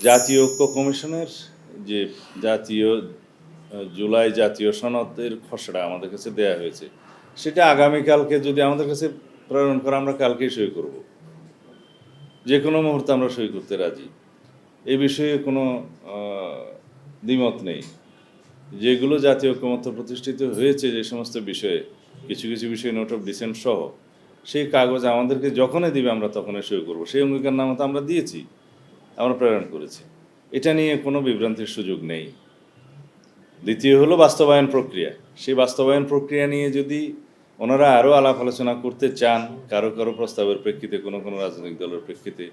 জাতীয় ঐক্য কমিশনের যে জাতীয় জুলাই জাতীয় সনদের খসড়া আমাদের কাছে দেয়া হয়েছে, সেটা আগামীকালকে যদি আমাদের কাছে প্রেরণ করে আমরা কালকেই সই করব। যে কোনো মুহূর্তে আমরা সই করতে রাজি। এই বিষয়ে কোনো দ্বিমত নেই। যেগুলো জাতীয় ঐক্যমত্য প্রতিষ্ঠিত হয়েছে যে সমস্ত বিষয়ে, কিছু কিছু বিষয়ে নোট অফ ডিসেন্ট সহ, সেই কাগজ আমাদেরকে যখনই দিবে আমরা তখনই সই করব। সেই অঙ্গীকারনামা তো আমরা দিয়েছি, আমরা প্রেরণ করেছি। এটা নিয়ে কোনো বিভ্রান্তির সুযোগ নেই। দ্বিতীয় হলো বাস্তবায়ন প্রক্রিয়া। সেই বাস্তবায়ন প্রক্রিয়া নিয়ে যদি ওনারা আরও আলাপ আলোচনা করতে চান, কারো কারো প্রস্তাবের প্রেক্ষিতে, কোনো কোনো রাজনৈতিক দলের প্রেক্ষিতে,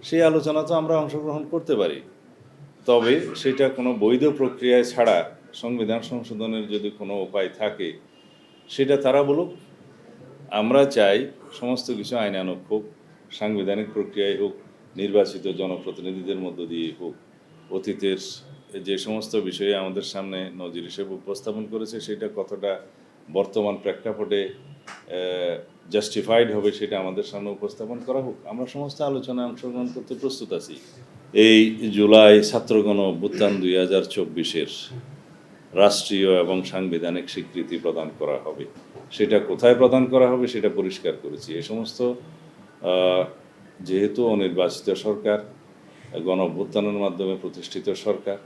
সেই আলোচনা তো আমরা অংশগ্রহণ করতে পারি। তবে সেটা কোনো বৈধ প্রক্রিয়ায় ছাড়া সংবিধান সংশোধনের যদি কোনো উপায় থাকে, সেটা তারা বলুক। আমরা চাই সমস্ত কিছু আইনানুগ হোক, সাংবিধানিক প্রক্রিয়ায় হোক, নির্বাচিত জনপ্রতিনিধিদের মধ্য দিয়ে হোক। অতীতের যে সমস্ত বিষয়ে আমাদের সামনে নজির হিসেবে উপস্থাপন করেছে, সেটা কতটা বর্তমান প্রেক্ষাপটে জাস্টিফাইড হবে সেটা আমাদের সামনে উপস্থাপন করা হোক। আমরা সমস্ত আলোচনায় অংশগ্রহণ করতে প্রস্তুত আছি। এই জুলাই ছাত্রগণ অভ্যুত্থান 2024-এর রাষ্ট্রীয় এবং সাংবিধানিক স্বীকৃতি প্রদান করা হবে। সেটা কোথায় প্রদান করা হবে সেটা পরিষ্কার করেছি। এ সমস্ত যেহেতু অনির্বাচিত সরকার, গণ অভ্যুত্থানের মাধ্যমে প্রতিষ্ঠিত সরকার,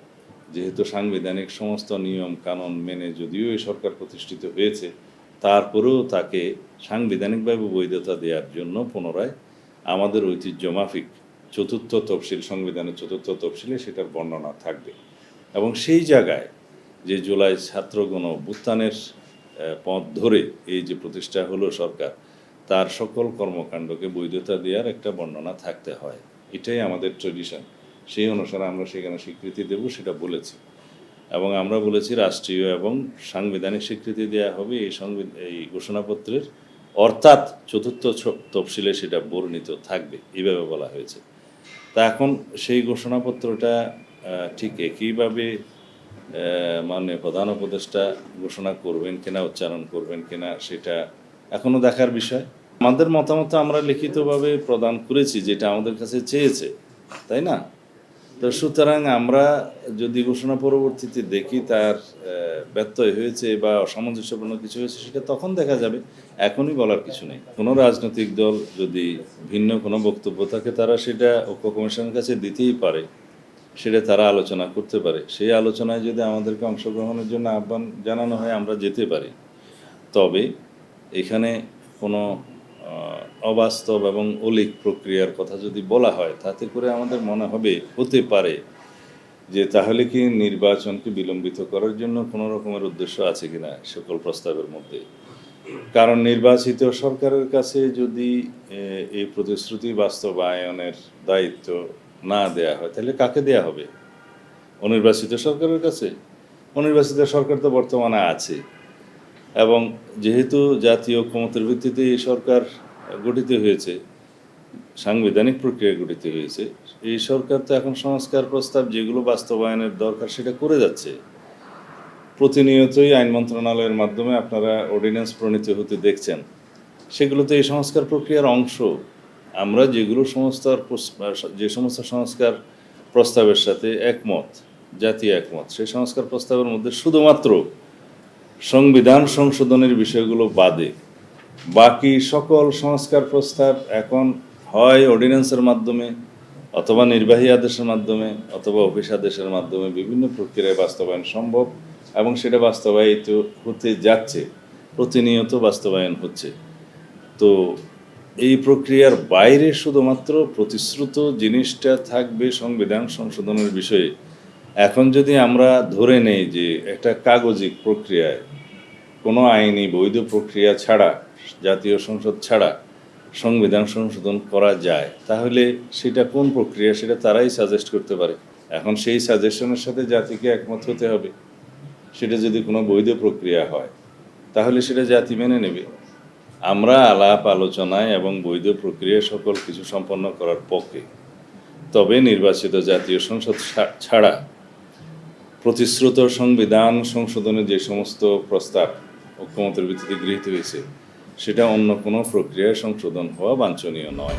যেহেতু সাংবিধানিক সমস্ত নিয়ম কানুন মেনে যদিও এই সরকার প্রতিষ্ঠিত হয়েছে, তারপরেও তাকে সাংবিধানিকভাবে বৈধতা দেওয়ার জন্য পুনরায় আমাদের ঐতিহ্য মাফিক চতুর্থ তফসিল, সংবিধানের চতুর্থ তফসিলে সেটার বর্ণনা থাকবে। এবং সেই জায়গায় যে জুলাই ছাত্রগণ অভ্যুত্থানের পথ ধরে এই যে প্রতিষ্ঠা হলো সরকার, তার সকল কর্মকাণ্ডকে বৈধতা দেওয়ার একটা বর্ণনা থাকতে হয়। এটাই আমাদের ট্রেডিশন। সেই অনুসারে আমরা সেখানে স্বীকৃতি দেব, সেটা বলেছি। এবং আমরা বলেছি রাষ্ট্রীয় এবং সাংবিধানিক স্বীকৃতি দেওয়া হবে এই ঘোষণাপত্রের, অর্থাৎ চতুর্থ তফসিলে সেটা বর্ণিত থাকবে, এইভাবে বলা হয়েছে। তা এখন সেই ঘোষণাপত্রটা ঠিক একইভাবে মাননীয় প্রধান উপদেষ্টা ঘোষণা করবেন কিনা, উচ্চারণ করবেন কিনা, সেটা এখনও দেখার বিষয়। আমাদের মতামত আমরা লিখিতভাবে প্রদান করেছি, যেটা আমাদের কাছে চেয়েছে, তাই না? তো সুতরাং আমরা যদি ঘোষণা পরবর্তীতে দেখি তার ব্যত্যয় হয়েছে বা অসামঞ্জস্যপূর্ণ কিছু হয়েছে, সেটা তখন দেখা যাবে। এখনই বলার কিছু নেই। কোনো রাজনৈতিক দল যদি ভিন্ন কোনো বক্তব্য থাকে, তারা সেটা ঐক্য কমিশনের কাছে দিতেই পারে, সেটা তারা আলোচনা করতে পারে। সেই আলোচনায় যদি আমাদেরকে অংশগ্রহণের জন্য আহ্বান জানানো হয়, আমরা যেতে পারি। তবে এখানে কোনো অবাস্তব এবং অলীক প্রক্রিয়ার কথা যদি বলা হয়, তাতে করে আমাদের মনে হতে পারে যে তাহলে কি নির্বাচনকে বিলম্বিত করার জন্য কোনো রকমের উদ্দেশ্য আছে কিনা সকল প্রস্তাবের মধ্যে। কারণ নির্বাচিত সরকারের কাছে যদি এই প্রতিশ্রুতি বাস্তবায়নের দায়িত্ব না দেয়া হয়, তাহলে কাকে দেয়া হবে? অনির্বাচিত সরকারের কাছে? অনির্বাচিত সরকার তো বর্তমানে আছে, এবং যেহেতু জাতীয় ঐক্যমত্যের ভিত্তিতে এই সরকার গঠিত হয়েছে, সাংবিধানিক প্রক্রিয়া গঠিত হয়েছে, এই সরকার তো এখন সংস্কার প্রস্তাব যেগুলো বাস্তবায়নের দরকার সেটা করে যাচ্ছে। প্রতিনিয়তই আইন মন্ত্রণালয়ের মাধ্যমে আপনারা অর্ডিন্যান্স প্রণীত হতে দেখছেন, সেগুলো তো এই সংস্কার প্রক্রিয়ার অংশ। আমরা যে সমস্ত সংস্কার প্রস্তাবের সাথে একমত, জাতীয় একমত, সেই সংস্কার প্রস্তাবের মধ্যে শুধুমাত্র সংবিধান সংশোধনের বিষয়গুলো বাদে বাকি সকল সংস্কার প্রস্তাব এখন হয় অর্ডিন্যান্সের মাধ্যমে, অথবা নির্বাহী আদেশের মাধ্যমে, অথবা অফিস আদেশের মাধ্যমে বিভিন্ন প্রক্রিয়ায় বাস্তবায়ন সম্ভব, এবং সেটা বাস্তবায়িত হতে যাচ্ছে, প্রতিনিয়ত বাস্তবায়ন হচ্ছে। তো এই প্রক্রিয়ার বাইরে শুধুমাত্র প্রতিশ্রুত জিনিসটা থাকবে সংবিধান সংশোধনের বিষয়ে। এখন যদি আমরা ধরে নেই যে একটা কাগজিক প্রক্রিয়ায়, কোনো আইনি বৈধ প্রক্রিয়া ছাড়া, জাতীয় সংসদ ছাড়া সংবিধান সংশোধন করা যায়, তাহলে সেটা কোন প্রক্রিয়া সেটা তারাই সাজেস্ট করতে পারে। এখন সেই সাজেশনের সাথে জাতিকে একমত হতে হবে। সেটা যদি কোনো বৈধ প্রক্রিয়া হয়, তাহলে সেটা জাতি মেনে নেবে। আমরা আলাপ আলোচনায় এবং বৈধ প্রক্রিয়া সকল কিছু সম্পন্ন করার পক্ষে। তবে নির্বাচিত জাতীয় সংসদ ছাড়া প্রতিশ্রুত সংবিধান সংশোধনের যে সমস্ত প্রস্তাব ঐক্যমতের ভিত্তিতে গৃহীত হয়েছে, সেটা অন্য কোনো প্রক্রিয়ায় সংশোধন হওয়া বাঞ্ছনীয় নয়।